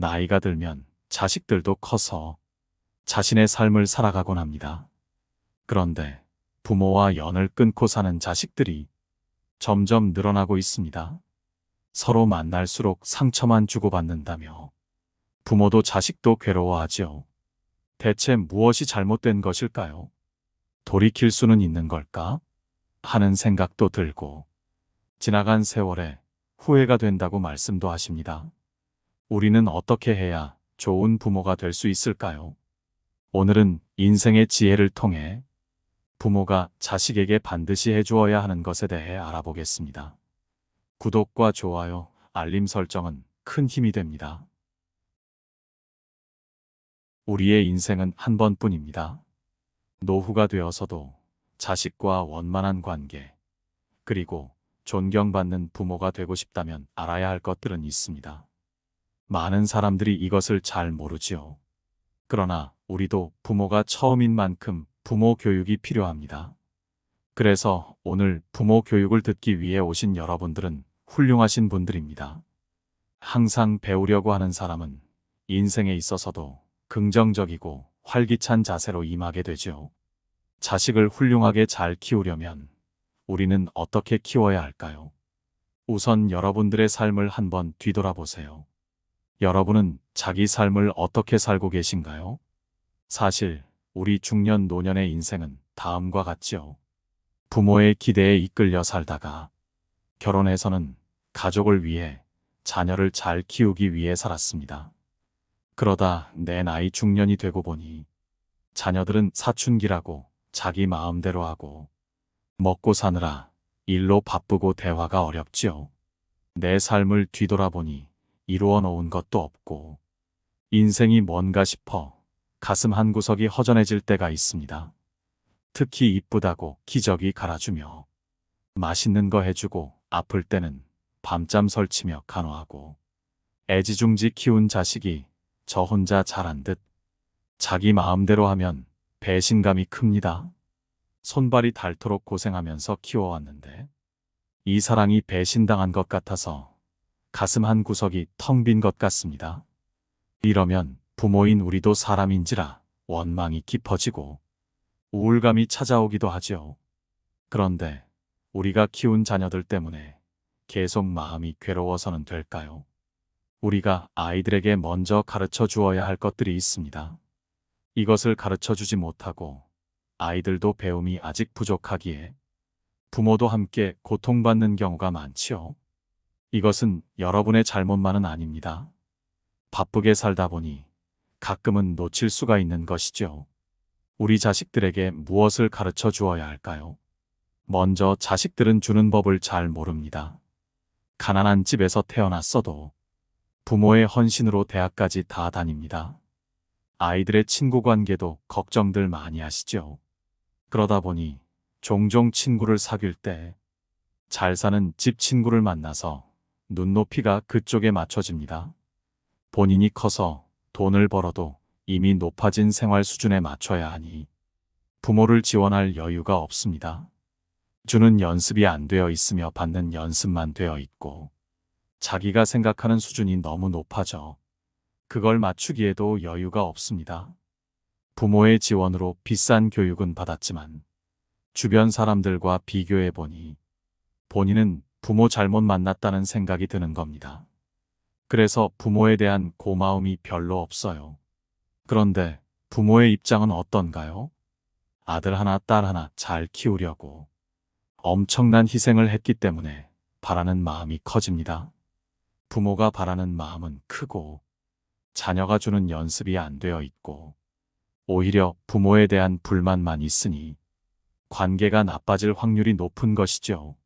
나이가 들면 자식들도 커서 자신의 삶을 살아가곤 합니다. 그런데 부모와 연을 끊고 사는 자식들이 점점 늘어나고 있습니다. 서로 만날수록 상처만 주고받는다며 부모도 자식도 괴로워하지요. 대체 무엇이 잘못된 것일까요? 돌이킬 수는 있는 걸까? 하는 생각도 들고 지나간 세월에 후회가 된다고 말씀도 하십니다. 우리는 어떻게 해야 좋은 부모가 될 수 있을까요? 오늘은 인생의 지혜를 통해 부모가 자식에게 반드시 해주어야 하는 것에 대해 알아보겠습니다. 구독과 좋아요, 알림 설정은 큰 힘이 됩니다. 우리의 인생은 한 번뿐입니다. 노후가 되어서도 자식과 원만한 관계, 그리고 존경받는 부모가 되고 싶다면 알아야 할 것들은 있습니다. 많은 사람들이 이것을 잘 모르지요. 그러나 우리도 부모가 처음인 만큼 부모 교육이 필요합니다. 그래서 오늘 부모 교육을 듣기 위해 오신 여러분들은 훌륭하신 분들입니다. 항상 배우려고 하는 사람은 인생에 있어서도 긍정적이고 활기찬 자세로 임하게 되죠. 자식을 훌륭하게 잘 키우려면 우리는 어떻게 키워야 할까요? 우선 여러분들의 삶을 한번 뒤돌아보세요. 여러분은 자기 삶을 어떻게 살고 계신가요? 사실 우리 중년 노년의 인생은 다음과 같지요. 부모의 기대에 이끌려 살다가 결혼해서는 가족을 위해 자녀를 잘 키우기 위해 살았습니다. 그러다 내 나이 중년이 되고 보니 자녀들은 사춘기라고 자기 마음대로 하고 먹고 사느라 일로 바쁘고 대화가 어렵지요. 내 삶을 뒤돌아보니 이루어 놓은 것도 없고 인생이 뭔가 싶어 가슴 한구석이 허전해질 때가 있습니다. 특히 이쁘다고 기저귀 갈아주며 맛있는 거 해주고 아플 때는 밤잠 설치며 간호하고 애지중지 키운 자식이 저 혼자 자란 듯 자기 마음대로 하면 배신감이 큽니다. 손발이 닳도록 고생하면서 키워왔는데 이 사랑이 배신당한 것 같아서 가슴 한 구석이 텅 빈 것 같습니다. 이러면 부모인 우리도 사람인지라 원망이 깊어지고 우울감이 찾아오기도 하지요. 그런데 우리가 키운 자녀들 때문에 계속 마음이 괴로워서는 될까요? 우리가 아이들에게 먼저 가르쳐 주어야 할 것들이 있습니다. 이것을 가르쳐 주지 못하고 아이들도 배움이 아직 부족하기에 부모도 함께 고통받는 경우가 많지요. 이것은 여러분의 잘못만은 아닙니다. 바쁘게 살다 보니 가끔은 놓칠 수가 있는 것이죠. 우리 자식들에게 무엇을 가르쳐 주어야 할까요? 먼저 자식들은 주는 법을 잘 모릅니다. 가난한 집에서 태어났어도 부모의 헌신으로 대학까지 다 다닙니다. 아이들의 친구 관계도 걱정들 많이 하시죠. 그러다 보니 종종 친구를 사귈 때 잘 사는 집 친구를 만나서 눈높이가 그쪽에 맞춰집니다. 본인이 커서 돈을 벌어도 이미 높아진 생활 수준에 맞춰야 하니 부모를 지원할 여유가 없습니다. 주는 연습이 안 되어 있으며 받는 연습만 되어 있고 자기가 생각하는 수준이 너무 높아져 그걸 맞추기에도 여유가 없습니다. 부모의 지원으로 비싼 교육은 받았지만 주변 사람들과 비교해 보니 본인은 부모 잘못 만났다는 생각이 드는 겁니다. 그래서 부모에 대한 고마움이 별로 없어요. 그런데 부모의 입장은 어떤가요? 아들 하나, 딸 하나 잘 키우려고 엄청난 희생을 했기 때문에 바라는 마음이 커집니다. 부모가 바라는 마음은 크고 자녀가 주는 연습이 안 되어 있고 오히려 부모에 대한 불만만 있으니 관계가 나빠질 확률이 높은 것이죠.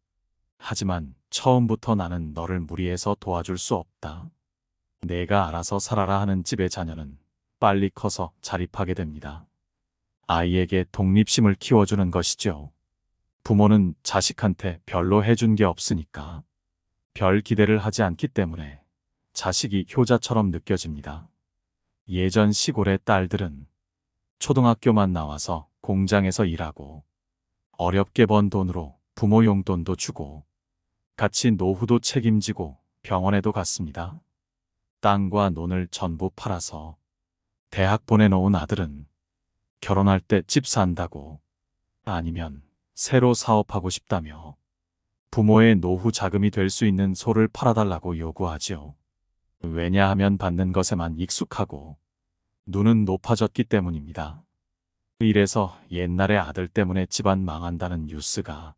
하지만 처음부터 나는 너를 무리해서 도와줄 수 없다. 내가 알아서 살아라 하는 집의 자녀는 빨리 커서 자립하게 됩니다. 아이에게 독립심을 키워주는 것이죠. 부모는 자식한테 별로 해준 게 없으니까 별 기대를 하지 않기 때문에 자식이 효자처럼 느껴집니다. 예전 시골의 딸들은 초등학교만 나와서 공장에서 일하고 어렵게 번 돈으로 부모 용돈도 주고 같이 노후도 책임지고 병원에도 갔습니다. 땅과 논을 전부 팔아서 대학 보내놓은 아들은 결혼할 때 집 산다고, 아니면 새로 사업하고 싶다며 부모의 노후 자금이 될 수 있는 소를 팔아달라고 요구하지요. 왜냐하면 받는 것에만 익숙하고 눈은 높아졌기 때문입니다. 이래서 옛날에 아들 때문에 집안 망한다는 뉴스가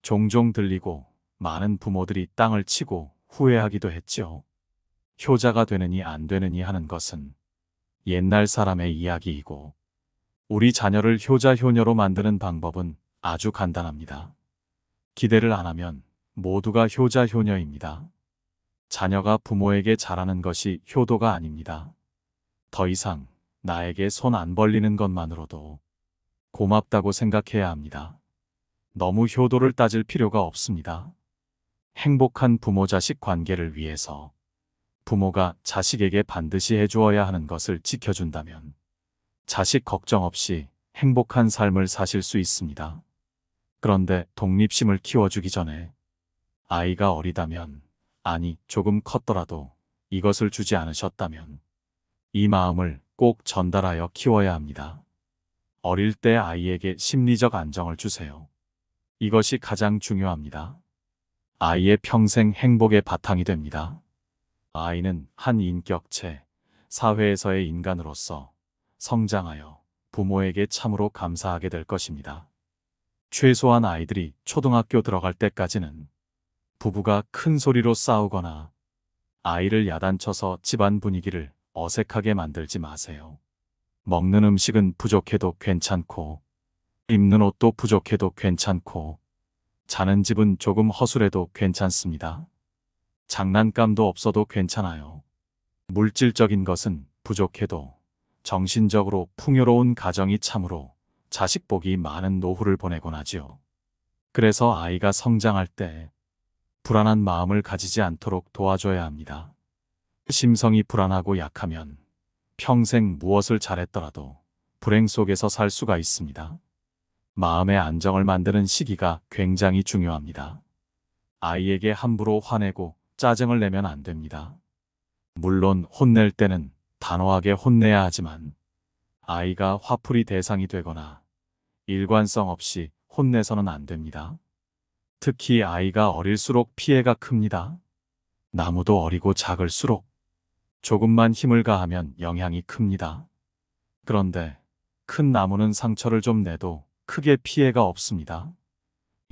종종 들리고 많은 부모들이 땅을 치고 후회하기도 했죠. 효자가 되느니 안 되느니 하는 것은 옛날 사람의 이야기이고, 우리 자녀를 효자 효녀로 만드는 방법은 아주 간단합니다. 기대를 안 하면 모두가 효자 효녀입니다. 자녀가 부모에게 잘하는 것이 효도가 아닙니다. 더 이상 나에게 손 안 벌리는 것만으로도 고맙다고 생각해야 합니다. 너무 효도를 따질 필요가 없습니다. 행복한 부모-자식 관계를 위해서 부모가 자식에게 반드시 해주어야 하는 것을 지켜준다면 자식 걱정 없이 행복한 삶을 사실 수 있습니다. 그런데 독립심을 키워주기 전에 아이가 어리다면, 아니 조금 컸더라도 이것을 주지 않으셨다면 이 마음을 꼭 전달하여 키워야 합니다. 어릴 때 아이에게 심리적 안정을 주세요. 이것이 가장 중요합니다. 아이의 평생 행복의 바탕이 됩니다. 아이는 한 인격체, 사회에서의 인간으로서 성장하여 부모에게 참으로 감사하게 될 것입니다. 최소한 아이들이 초등학교 들어갈 때까지는 부부가 큰 소리로 싸우거나 아이를 야단쳐서 집안 분위기를 어색하게 만들지 마세요. 먹는 음식은 부족해도 괜찮고, 입는 옷도 부족해도 괜찮고, 자는 집은 조금 허술해도 괜찮습니다. 장난감도 없어도 괜찮아요. 물질적인 것은 부족해도 정신적으로 풍요로운 가정이 참으로 자식 복이 많은 노후를 보내곤 하지요. 그래서 아이가 성장할 때 불안한 마음을 가지지 않도록 도와줘야 합니다. 심성이 불안하고 약하면 평생 무엇을 잘했더라도 불행 속에서 살 수가 있습니다. 마음의 안정을 만드는 시기가 굉장히 중요합니다. 아이에게 함부로 화내고 짜증을 내면 안 됩니다. 물론 혼낼 때는 단호하게 혼내야 하지만 아이가 화풀이 대상이 되거나 일관성 없이 혼내서는 안 됩니다. 특히 아이가 어릴수록 피해가 큽니다. 나무도 어리고 작을수록 조금만 힘을 가하면 영향이 큽니다. 그런데 큰 나무는 상처를 좀 내도 크게 피해가 없습니다.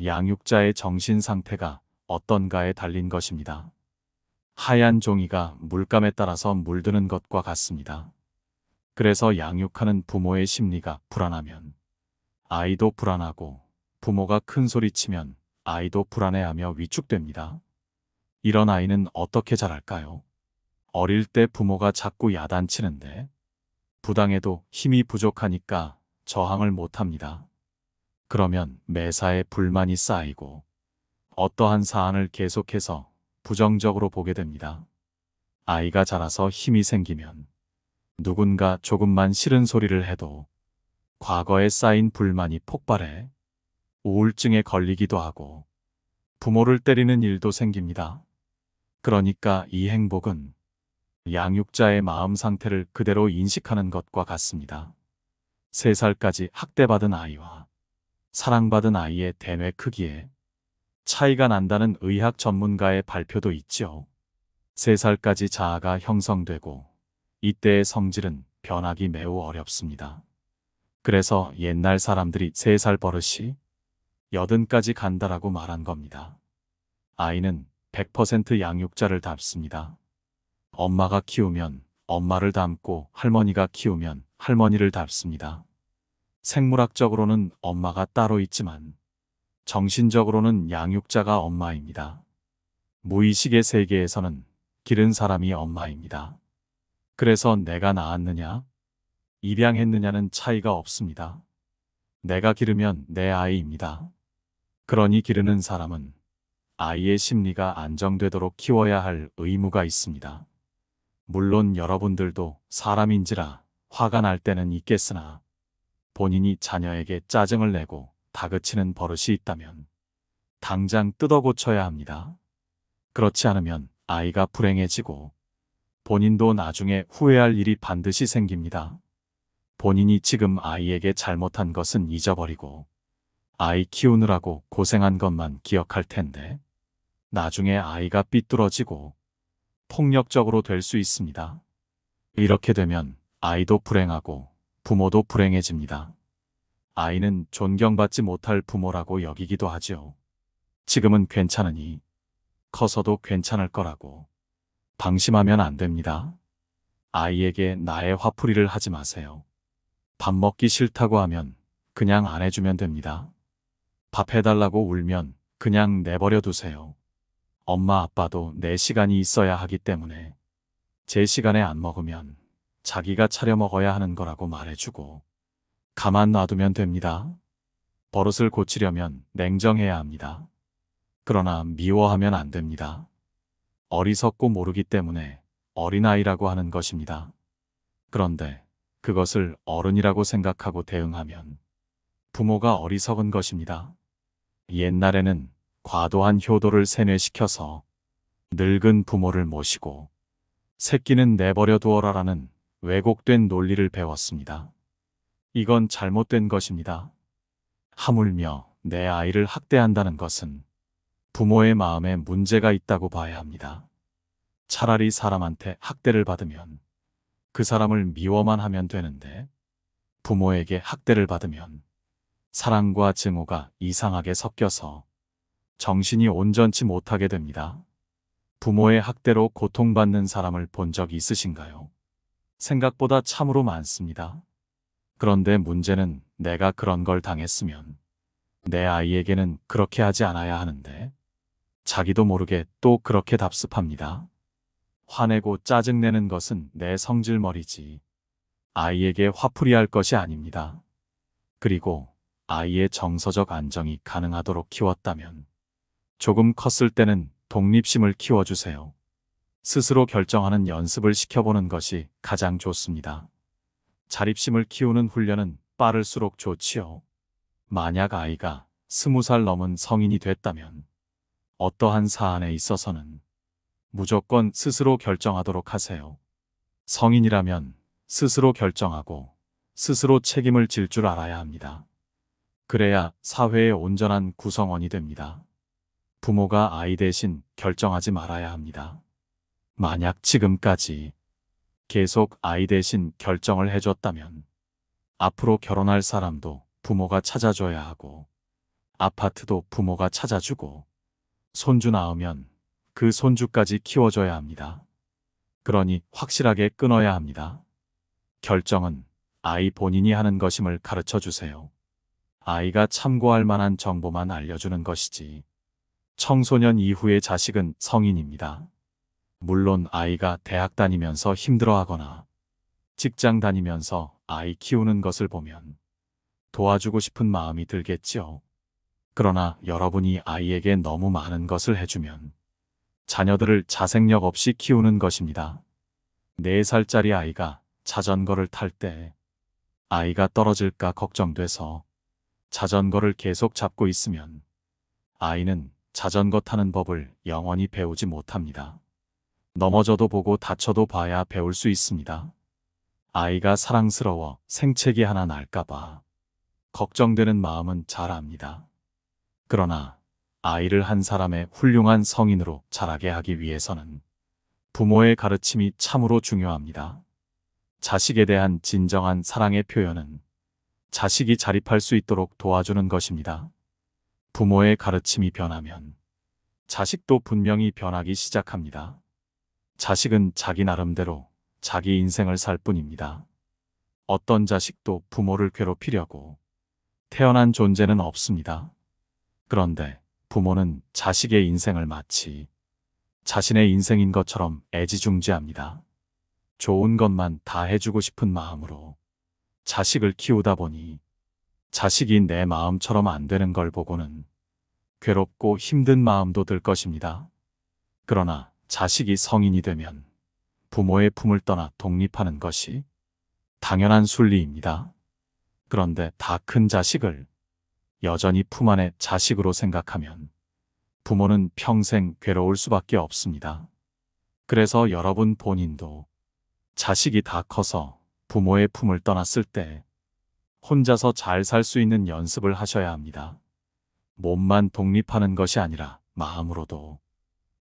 양육자의 정신 상태가 어떤가에 달린 것입니다. 하얀 종이가 물감에 따라서 물드는 것과 같습니다. 그래서 양육하는 부모의 심리가 불안하면 아이도 불안하고, 부모가 큰 소리치면 아이도 불안해하며 위축됩니다. 이런 아이는 어떻게 자랄까요? 어릴 때 부모가 자꾸 야단치는데 부당해도 힘이 부족하니까 저항을 못합니다. 그러면 매사에 불만이 쌓이고 어떠한 사안을 계속해서 부정적으로 보게 됩니다. 아이가 자라서 힘이 생기면 누군가 조금만 싫은 소리를 해도 과거에 쌓인 불만이 폭발해 우울증에 걸리기도 하고 부모를 때리는 일도 생깁니다. 그러니까 이 행복은 양육자의 마음 상태를 그대로 인식하는 것과 같습니다. 3살까지 학대받은 아이와 사랑받은 아이의 대뇌 크기에 차이가 난다는 의학 전문가의 발표도 있죠. 3살까지 자아가 형성되고 이때의 성질은 변하기 매우 어렵습니다. 그래서 옛날 사람들이 3살 버릇이 80까지 간다라고 말한 겁니다. 아이는 100% 양육자를 닮습니다. 엄마가 키우면 엄마를 닮고 할머니가 키우면 할머니를 닮습니다. 생물학적으로는 엄마가 따로 있지만 정신적으로는 양육자가 엄마입니다. 무의식의 세계에서는 기른 사람이 엄마입니다. 그래서 내가 낳았느냐, 입양했느냐는 차이가 없습니다. 내가 기르면 내 아이입니다. 그러니 기르는 사람은 아이의 심리가 안정되도록 키워야 할 의무가 있습니다. 물론 여러분들도 사람인지라 화가 날 때는 있겠으나 본인이 자녀에게 짜증을 내고 다그치는 버릇이 있다면 당장 뜯어 고쳐야 합니다. 그렇지 않으면 아이가 불행해지고 본인도 나중에 후회할 일이 반드시 생깁니다. 본인이 지금 아이에게 잘못한 것은 잊어버리고 아이 키우느라고 고생한 것만 기억할 텐데 나중에 아이가 삐뚤어지고 폭력적으로 될 수 있습니다. 이렇게 되면 아이도 불행하고 부모도 불행해집니다. 아이는 존경받지 못할 부모라고 여기기도 하죠. 지금은 괜찮으니 커서도 괜찮을 거라고 방심하면 안 됩니다. 아이에게 나의 화풀이를 하지 마세요. 밥 먹기 싫다고 하면 그냥 안 해주면 됩니다. 밥 해달라고 울면 그냥 내버려 두세요. 엄마 아빠도 내 시간이 있어야 하기 때문에 제 시간에 안 먹으면 자기가 차려 먹어야 하는 거라고 말해주고 가만 놔두면 됩니다. 버릇을 고치려면 냉정해야 합니다. 그러나 미워하면 안 됩니다. 어리석고 모르기 때문에 어린아이라고 하는 것입니다. 그런데 그것을 어른이라고 생각하고 대응하면 부모가 어리석은 것입니다. 옛날에는 과도한 효도를 세뇌시켜서 늙은 부모를 모시고 새끼는 내버려 두어라라는 왜곡된 논리를 배웠습니다. 이건 잘못된 것입니다. 하물며 내 아이를 학대한다는 것은 부모의 마음에 문제가 있다고 봐야 합니다. 차라리 사람한테 학대를 받으면 그 사람을 미워만 하면 되는데 부모에게 학대를 받으면 사랑과 증오가 이상하게 섞여서 정신이 온전치 못하게 됩니다. 부모의 학대로 고통받는 사람을 본 적 있으신가요? 생각보다 참으로 많습니다. 그런데 문제는 내가 그런 걸 당했으면 내 아이에게는 그렇게 하지 않아야 하는데 자기도 모르게 또 그렇게 답습합니다. 화내고 짜증내는 것은 내 성질머리지 아이에게 화풀이할 것이 아닙니다. 그리고 아이의 정서적 안정이 가능하도록 키웠다면 조금 컸을 때는 독립심을 키워주세요. 스스로 결정하는 연습을 시켜보는 것이 가장 좋습니다. 자립심을 키우는 훈련은 빠를수록 좋지요. 만약 아이가 20살 넘은 성인이 됐다면 어떠한 사안에 있어서는 무조건 스스로 결정하도록 하세요. 성인이라면 스스로 결정하고 스스로 책임을 질 줄 알아야 합니다. 그래야 사회의 온전한 구성원이 됩니다. 부모가 아이 대신 결정하지 말아야 합니다. 만약 지금까지 계속 아이 대신 결정을 해줬다면 앞으로 결혼할 사람도 부모가 찾아줘야 하고 아파트도 부모가 찾아주고 손주 낳으면 그 손주까지 키워줘야 합니다. 그러니 확실하게 끊어야 합니다. 결정은 아이 본인이 하는 것임을 가르쳐 주세요. 아이가 참고할 만한 정보만 알려주는 것이지 청소년 이후의 자식은 성인입니다. 물론 아이가 대학 다니면서 힘들어하거나 직장 다니면서 아이 키우는 것을 보면 도와주고 싶은 마음이 들겠지요. 그러나 여러분이 아이에게 너무 많은 것을 해주면 자녀들을 자생력 없이 키우는 것입니다. 4살짜리 아이가 자전거를 탈 때 아이가 떨어질까 걱정돼서 자전거를 계속 잡고 있으면 아이는 자전거 타는 법을 영원히 배우지 못합니다. 넘어져도 보고 다쳐도 봐야 배울 수 있습니다. 아이가 사랑스러워 생채기 하나 날까봐 걱정되는 마음은 잘 압니다. 그러나 아이를 한 사람의 훌륭한 성인으로 자라게 하기 위해서는 부모의 가르침이 참으로 중요합니다. 자식에 대한 진정한 사랑의 표현은 자식이 자립할 수 있도록 도와주는 것입니다. 부모의 가르침이 변하면 자식도 분명히 변하기 시작합니다. 자식은 자기 나름대로 자기 인생을 살 뿐입니다. 어떤 자식도 부모를 괴롭히려고 태어난 존재는 없습니다. 그런데 부모는 자식의 인생을 마치 자신의 인생인 것처럼 애지중지합니다. 좋은 것만 다 해주고 싶은 마음으로 자식을 키우다 보니 자식이 내 마음처럼 안 되는 걸 보고는 괴롭고 힘든 마음도 들 것입니다. 그러나 자식이 성인이 되면 부모의 품을 떠나 독립하는 것이 당연한 순리입니다. 그런데 다 큰 자식을 여전히 품 안의 자식으로 생각하면 부모는 평생 괴로울 수밖에 없습니다. 그래서 여러분 본인도 자식이 다 커서 부모의 품을 떠났을 때 혼자서 잘 살 수 있는 연습을 하셔야 합니다. 몸만 독립하는 것이 아니라 마음으로도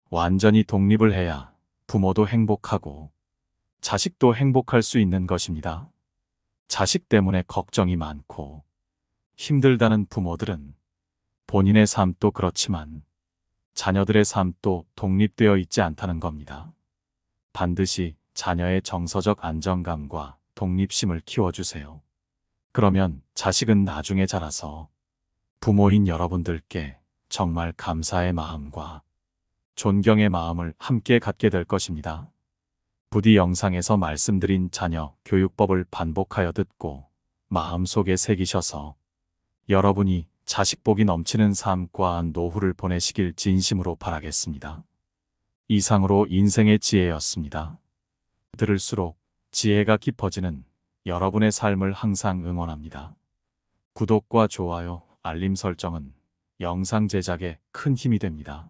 완전히 독립을 해야 부모도 행복하고 자식도 행복할 수 있는 것입니다. 자식 때문에 걱정이 많고 힘들다는 부모들은 본인의 삶도 그렇지만 자녀들의 삶도 독립되어 있지 않다는 겁니다. 반드시 자녀의 정서적 안정감과 독립심을 키워주세요. 그러면 자식은 나중에 자라서 부모인 여러분들께 정말 감사의 마음과 존경의 마음을 함께 갖게 될 것입니다. 부디 영상에서 말씀드린 자녀 교육법을 반복하여 듣고 마음속에 새기셔서 여러분이 자식복이 넘치는 삶과 노후를 보내시길 진심으로 바라겠습니다. 이상으로 인생의 지혜였습니다. 들을수록 지혜가 깊어지는 여러분의 삶을 항상 응원합니다. 구독과 좋아요, 알림 설정은 영상 제작에 큰 힘이 됩니다.